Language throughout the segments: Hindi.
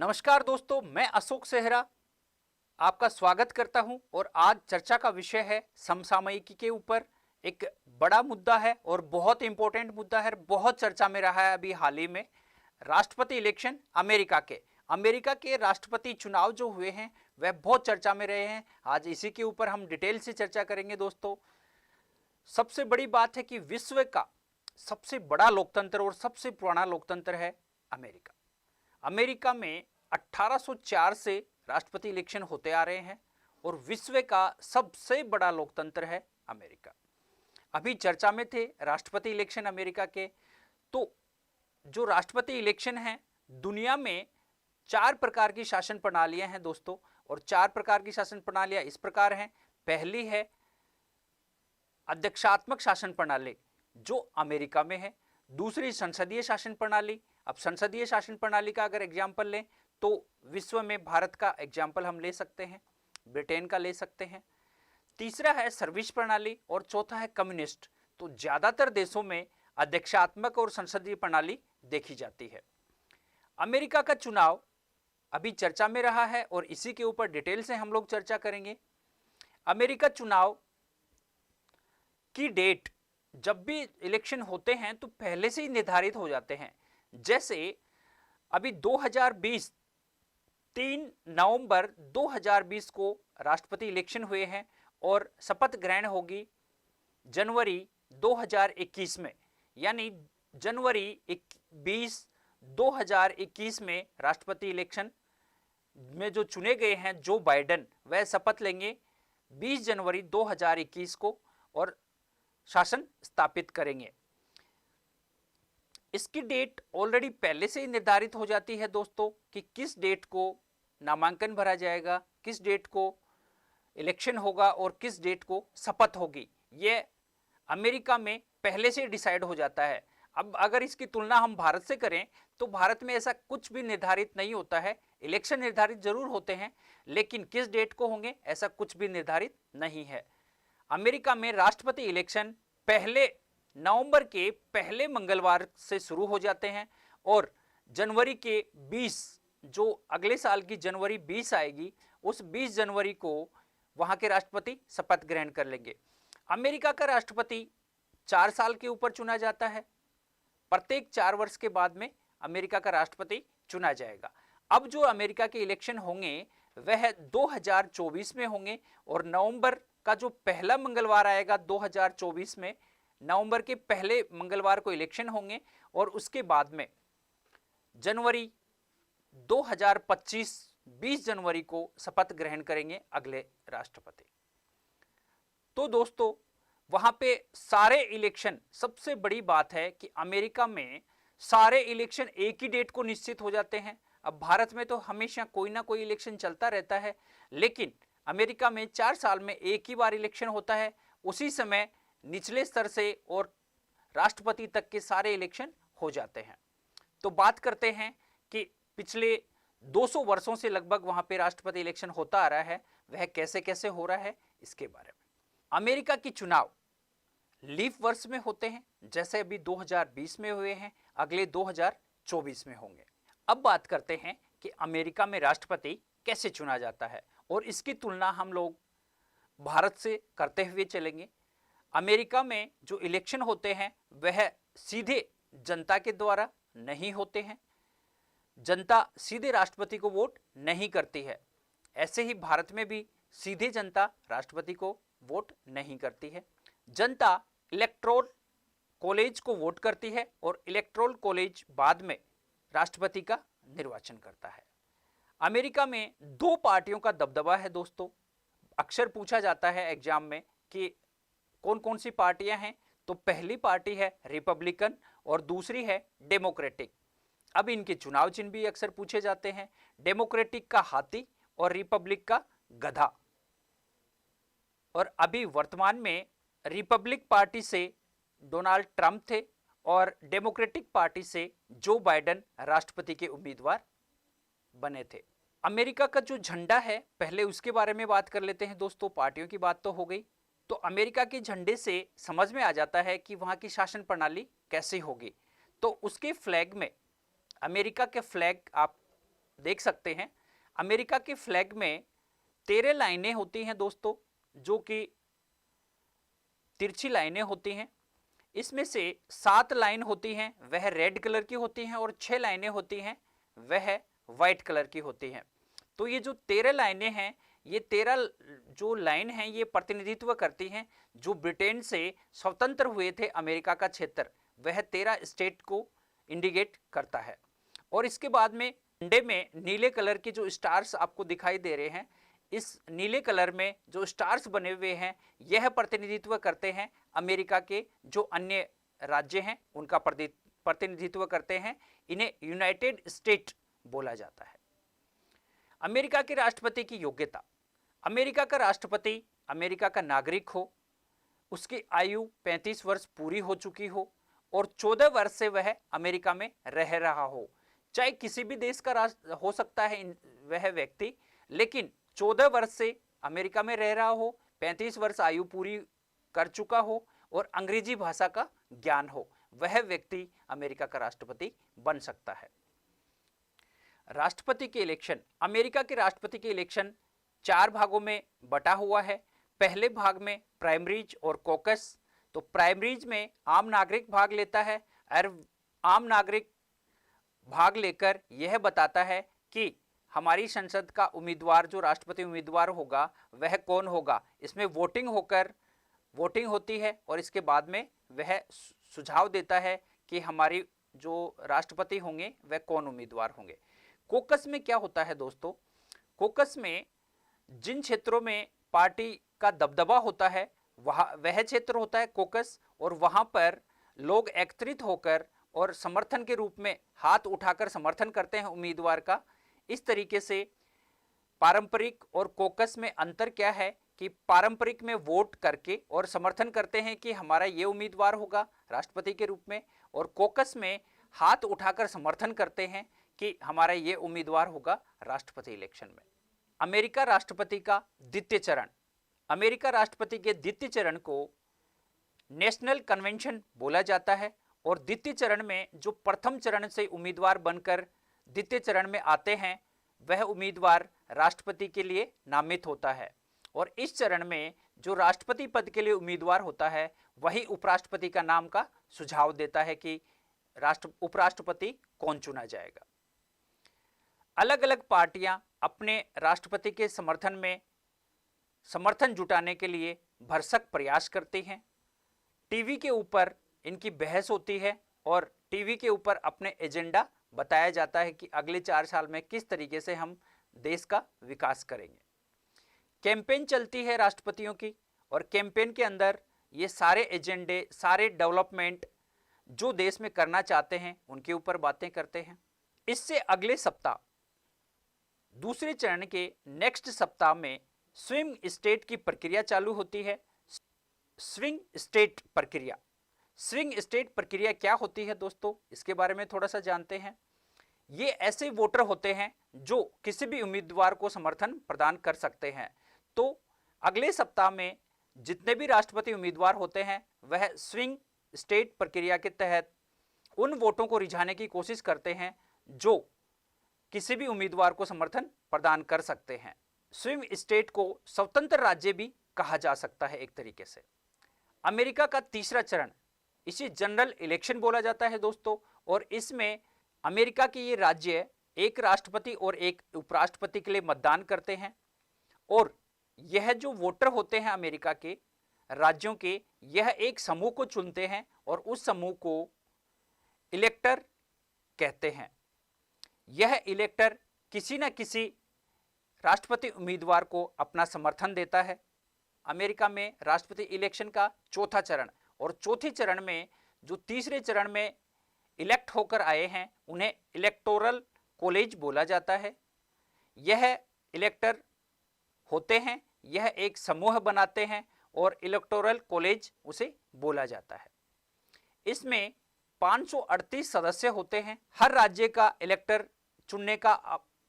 नमस्कार दोस्तों, मैं अशोक सेहरा आपका स्वागत करता हूं और आज चर्चा का विषय है समसामयिकी के ऊपर। एक बड़ा मुद्दा है और बहुत इंपॉर्टेंट मुद्दा है, बहुत चर्चा में रहा है अभी हाल ही में। राष्ट्रपति इलेक्शन अमेरिका के राष्ट्रपति चुनाव जो हुए हैं वह बहुत चर्चा में रहे हैं। आज इसी के ऊपर हम डिटेल से चर्चा करेंगे दोस्तों। सबसे बड़ी बात है कि विश्व का सबसे बड़ा लोकतंत्र और सबसे पुराना लोकतंत्र है अमेरिका। अमेरिका में 1804 से राष्ट्रपति इलेक्शन होते आ रहे हैं और विश्व का सबसे बड़ा लोकतंत्र है अमेरिका। अभी चर्चा में थे राष्ट्रपति इलेक्शन अमेरिका के। तो जो राष्ट्रपति इलेक्शन है, दुनिया में 4 प्रकार की शासन प्रणालियां हैं दोस्तों, और 4 प्रकार की शासन प्रणालियां इस प्रकार हैं। पहली है अध्यक्षात्मक शासन प्रणाली जो अमेरिका में है। दूसरी संसदीय शासन प्रणाली। अब संसदीय शासन प्रणाली का अगर एग्जाम्पल लें तो विश्व में भारत का एग्जाम्पल हम ले सकते हैं, ब्रिटेन का ले सकते हैं। तीसरा है सर्विस प्रणाली और चौथा है कम्युनिस्ट। तो ज्यादातर देशों में अध्यक्षात्मक और संसदीय प्रणाली देखी जाती है। अमेरिका का चुनाव अभी चर्चा में रहा है और इसी के ऊपर डिटेल से हम लोग चर्चा करेंगे। अमेरिका चुनाव की डेट जब भी इलेक्शन होते हैं तो पहले से ही निर्धारित हो जाते हैं। जैसे अभी 2020 3 नवंबर 2020 को राष्ट्रपति इलेक्शन हुए हैं और शपथ ग्रहण होगी जनवरी 2021 में, यानी जनवरी 20 2021 में राष्ट्रपति इलेक्शन में जो चुने गए हैं जो बाइडेन, वह शपथ लेंगे 20 जनवरी 2021 को और शासन स्थापित करेंगे। इसकी डेट ऑलरेडी पहले से ही निर्धारित हो जाती है दोस्तों कि किस डेट को नामांकन भरा जाएगा, किस डेट को इलेक्शन होगा और किस डेट को शपथ होगी। यह अमेरिका में पहले से डिसाइड हो जाता है। अब अगर इसकी तुलना हम भारत से करें तो भारत में ऐसा कुछ भी निर्धारित नहीं होता है। इलेक्शन निर्धारित जरूर होते हैं लेकिन किस डेट को होंगे ऐसा कुछ भी निर्धारित नहीं है। अमेरिका में राष्ट्रपति इलेक्शन पहले नवंबर के पहले मंगलवार से शुरू हो जाते हैं और जनवरी के 20, जो अगले साल की जनवरी 20 आएगी, उस 20 जनवरी को वहां के राष्ट्रपति शपथ ग्रहण कर लेंगे। अमेरिका का राष्ट्रपति 4 साल के ऊपर चुना जाता है। प्रत्येक 4 वर्ष के बाद में अमेरिका का राष्ट्रपति चुना जाएगा। अब जो अमेरिका के इलेक्शन होंगे वह 2024 में होंगे और नवंबर का जो पहला मंगलवार आएगा 2024 में, नवंबर के पहले मंगलवार को इलेक्शन होंगे और उसके बाद में जनवरी 2025 20 जनवरी को शपथ ग्रहण करेंगे अगले राष्ट्रपति। तो दोस्तों वहां पे सारे इलेक्शन, सबसे बड़ी बात है कि अमेरिका में सारे इलेक्शन एक ही डेट को निश्चित हो जाते हैं। अब भारत में तो हमेशा कोई ना कोई इलेक्शन चलता रहता है, लेकिन अमेरिका में 4 साल में एक ही बार इलेक्शन होता है। उसी समय निचले स्तर से और राष्ट्रपति तक के सारे इलेक्शन हो जाते हैं। तो बात करते हैं कि पिछले 200 वर्षों से लगभग वहां पे राष्ट्रपति इलेक्शन होता आ रहा है, वह कैसे कैसे हो रहा है इसके बारे में। अमेरिका की चुनाव लीप वर्ष में होते हैं, जैसे अभी 2020 में हुए हैं, अगले 2024 में होंगे। अब बात करते हैं कि अमेरिका में राष्ट्रपति कैसे चुना जाता है और इसकी तुलना हम लोग भारत से करते हुए चलेंगे। अमेरिका में जो इलेक्शन होते हैं वह सीधे जनता के द्वारा नहीं होते हैं। जनता सीधे राष्ट्रपति को वोट नहीं करती है। ऐसे ही भारत में भी सीधे जनता राष्ट्रपति को वोट नहीं करती है। जनता इलेक्टोरल कॉलेज को वोट करती है और इलेक्टोरल कॉलेज बाद में राष्ट्रपति का निर्वाचन करता है। अमेरिका में 2 पार्टियों का दबदबा है दोस्तों। अक्सर पूछा जाता है एग्जाम में कि कौन कौन सी पार्टियां हैं, तो पहली पार्टी है रिपब्लिकन और दूसरी है डेमोक्रेटिक। अब इनके चुनाव चिन्ह भी अक्सर पूछे जाते हैं, डेमोक्रेटिक का हाथी और रिपब्लिक का गधा। और अभी वर्तमान में रिपब्लिक पार्टी से डोनाल्ड ट्रंप थे और डेमोक्रेटिक पार्टी से जो बाइडेन राष्ट्रपति के उम्मीदवार बने थे। अमेरिका का जो झंडा है, पहले उसके बारे में बात कर लेते हैं दोस्तों। पार्टियों की बात तो हो गई, तो अमेरिका के झंडे से समझ में आ जाता है कि वहां की शासन प्रणाली कैसे होगी। तो उसके फ्लैग में, अमेरिका के फ्लैग आप देख सकते हैं अमेरिका के फ्लैग में 13 लाइनें होती हैं दोस्तों, जो कि तिरछी लाइनें होती हैं। इसमें से 7 लाइन होती हैं वह रेड कलर की होती हैं और 6 लाइनें होती हैं वह व्हाइट कलर की होती हैं। तो ये जो 13 लाइनें हैं, ये 13 जो लाइन हैं ये प्रतिनिधित्व करती हैं जो ब्रिटेन से स्वतंत्र हुए थे अमेरिका का क्षेत्र, वह 13 स्टेट को इंडिकेट करता है। और इसके बाद में झंडे में नीले कलर के जो स्टार्स आपको दिखाई दे रहे हैं, इस नीले कलर में जो स्टार्स बने हुए हैं यह प्रतिनिधित्व करते हैं अमेरिका के जो अन्य राज्य हैं उनका प्रतिनिधित्व करते हैं। इन्हें यूनाइटेड स्टेट बोला जाता है। अमेरिका के राष्ट्रपति की योग्यता, अमेरिका का राष्ट्रपति अमेरिका का नागरिक हो, उसकी आयु 35 वर्ष पूरी हो चुकी हो और 14 वर्ष से वह अमेरिका में रह रहा हो। चाहे किसी भी देश का हो सकता है वह व्यक्ति, लेकिन 14 वर्ष से अमेरिका में रह रहा हो, 35 वर्ष आयु पूरी कर चुका हो और अंग्रेजी भाषा का ज्ञान हो, वह व्यक्ति अमेरिका का राष्ट्रपति बन सकता है। राष्ट्रपति के इलेक्शन, अमेरिका के राष्ट्रपति के इलेक्शन 4 भागों में बटा हुआ है। पहले भाग में प्राइमरीज और कॉकस। तो प्राइमरीज में आम नागरिक भाग लेता है और आम नागरिक भाग लेकर यह बताता है कि हमारी संसद का उम्मीदवार जो राष्ट्रपति उम्मीदवार होगा वह कौन होगा। इसमें वोटिंग होती है और इसके बाद में वह सुझाव देता है कि हमारी जो राष्ट्रपति होंगे वह कौन उम्मीदवार होंगे। कॉकस में क्या होता है दोस्तों, कॉकस में जिन क्षेत्रों में पार्टी का दबदबा होता है वह क्षेत्र होता है कॉकस, और वहां पर लोग एकत्रित होकर और समर्थन के रूप में हाथ उठाकर समर्थन करते हैं उम्मीदवार का। इस तरीके से पारंपरिक और कॉकस में अंतर क्या है कि पारंपरिक में वोट करके और समर्थन करते हैं कि हमारा ये उम्मीदवार होगा राष्ट्रपति के रूप में, और कॉकस में हाथ उठाकर समर्थन करते हैं कि हमारा ये उम्मीदवार होगा राष्ट्रपति इलेक्शन में। अमेरिका राष्ट्रपति का द्वितीय चरण, अमेरिका राष्ट्रपति के द्वितीय चरण को नेशनल कन्वेंशन बोला जाता है और द्वितीय चरण में जो प्रथम चरण से उम्मीदवार बनकर द्वितीय चरण में आते हैं वह उम्मीदवार राष्ट्रपति के लिए नामित होता है, और इस चरण में जो राष्ट्रपति पद के लिए उम्मीदवार होता है वही उपराष्ट्रपति का नाम का सुझाव देता है कि उपराष्ट्रपति कौन चुना जाएगा। अलग अलग पार्टियां अपने राष्ट्रपति के समर्थन में समर्थन जुटाने के लिए भरसक प्रयास करती हैं। टीवी के ऊपर इनकी बहस होती है और टीवी के ऊपर अपने एजेंडा बताया जाता है कि अगले 4 साल में किस तरीके से हम देश का विकास करेंगे। कैंपेन चलती है राष्ट्रपतियों की, और कैंपेन के अंदर ये सारे एजेंडे, सारे डेवलपमेंट जो देश में करना चाहते हैं उनके ऊपर बातें करते हैं। इससे अगले सप्ताह दूसरे चरण के नेक्स्ट सप्ताह में स्विंग स्टेट की प्रक्रिया चालू होती है। स्विंग स्टेट प्रक्रिया, स्विंग स्टेट प्रक्रिया क्या होती है दोस्तों, इसके बारे में थोड़ा सा जानते हैं। ये ऐसे वोटर होते हैं जो किसी भी उम्मीदवार को समर्थन प्रदान कर सकते हैं। तो अगले सप्ताह में जितने भी राष्ट्रपति उम्मीदवार होते हैं वह स्विंग स्टेट प्रक्रिया के तहत उन वोटों को रिझाने की कोशिश करते हैं जो किसी भी उम्मीदवार को समर्थन प्रदान कर सकते हैं। स्विंग स्टेट को स्वतंत्र राज्य भी कहा जा सकता है एक तरीके से। अमेरिका का तीसरा चरण, इसे जनरल इलेक्शन बोला जाता है दोस्तों, और इसमें अमेरिका के ये राज्य एक राष्ट्रपति और एक उपराष्ट्रपति के लिए मतदान करते हैं, और यह जो वोटर होते हैं अमेरिका के राज्यों के, यह एक समूह को चुनते हैं और उस समूह को इलेक्टर कहते हैं। यह इलेक्टर किसी न किसी राष्ट्रपति उम्मीदवार को अपना समर्थन देता है। अमेरिका में राष्ट्रपति इलेक्शन का चौथा चरण, और चौथे चरण में जो तीसरे चरण में इलेक्ट होकर आए हैं उन्हें इलेक्टोरल कॉलेज बोला जाता है। यह इलेक्टर होते हैं, यह एक समूह बनाते हैं और इलेक्टोरल कॉलेज उसे बोला जाता है। इसमें 538 सदस्य होते हैं। हर राज्य का इलेक्टर चुनने का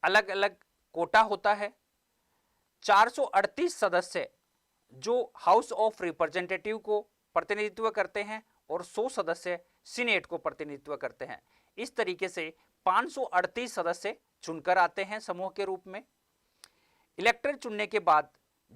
अलग अलग कोटा होता है। 438 सदस्य जो हाउस ऑफ रिप्रेजेंटेटिव को प्रतिनिधित्व करते हैं और 100 सदस्य सीनेट को प्रतिनिधित्व करते हैं। इस तरीके से 538 सदस्य चुनकर आते हैं समूह के रूप में। इलेक्टर चुनने के बाद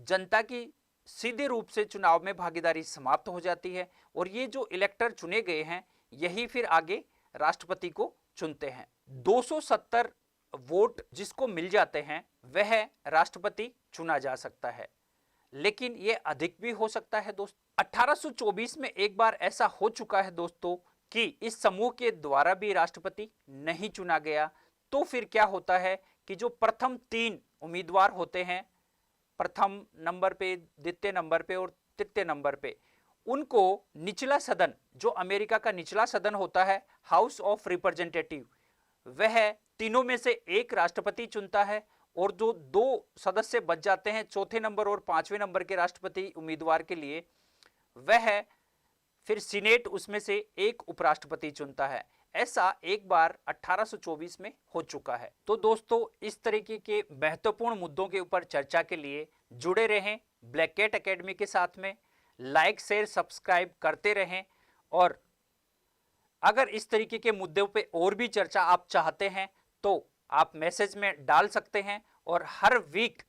जनता की सीधे रूप से चुनाव में भागीदारी समाप्त हो जाती है और ये जो इलेक्टर चुने गए हैं यही फिर आगे राष्ट्रपति को चुनते हैं। 270 वोट जिसको मिल जाते हैं वह राष्ट्रपति चुना जा सकता है, लेकिन यह अधिक भी हो सकता है दोस्तों। 1824 में एक बार ऐसा हो चुका है दोस्तों कि इस समूह के द्वारा भी राष्ट्रपति नहीं चुना गया। तो फिर क्या होता है कि जो प्रथम 3 उम्मीदवार होते हैं, प्रथम नंबर पे, द्वितीय नंबर पे और तृतीय नंबर पे, उनको निचला सदन, जो अमेरिका का निचला सदन होता है, हाउस ऑफ रिप्रेजेंटेटिव, वह तीनों में से एक राष्ट्रपति चुनता है और जो 2 सदस्य बच जाते हैं चौथे नंबर और 5वें नंबर के राष्ट्रपति उम्मीदवार के लिए, वह फिर सीनेट उसमें से एक उपराष्ट्रपति चुनता है। ऐसा एक बार 1824 में हो चुका है। तो दोस्तों, इस तरीके के महत्वपूर्ण मुद्दों के ऊपर चर्चा के लिए जुड़े रहें ब्लैक कैट एकेडमी के साथ में, लाइक शेयर सब्सक्राइब करते रहें। और अगर इस तरीके के मुद्दों पे और भी चर्चा आप चाहते हैं तो आप मैसेज में डाल सकते हैं और हर वीक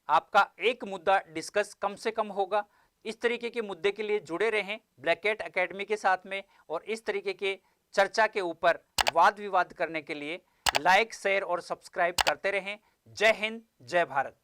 आपका एक मुद्दा डिस्कस कम से कम होगा। इस तरीके के मुद्दे के लिए जुड़े रहें ब्लैक कैट एकेडमी के साथ में और इस तरीके के चर्चा के ऊपर वाद विवाद करने के लिए लाइक शेयर और सब्सक्राइब करते रहें। जय हिंद, जय भारत।